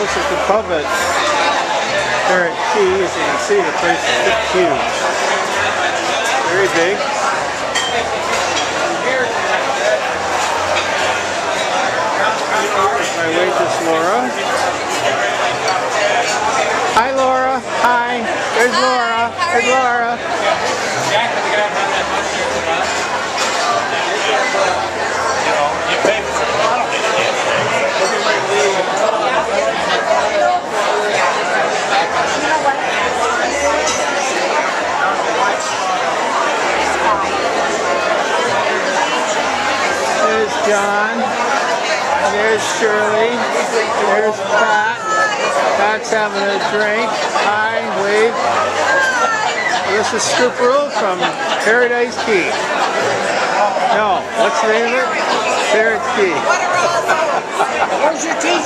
close at the pub at Parrot Key. As you can see, the place is huge. Very big. My waitress Laura. Hi Laura. Hi. There's Laura. There's Laura. There's John. There's Shirley. There's Pat. Pat's having a drink. Hi, wave. This is Scoop Rule from Paradise Key. No, what's the name of it? Parrot Key. Where's your teacher?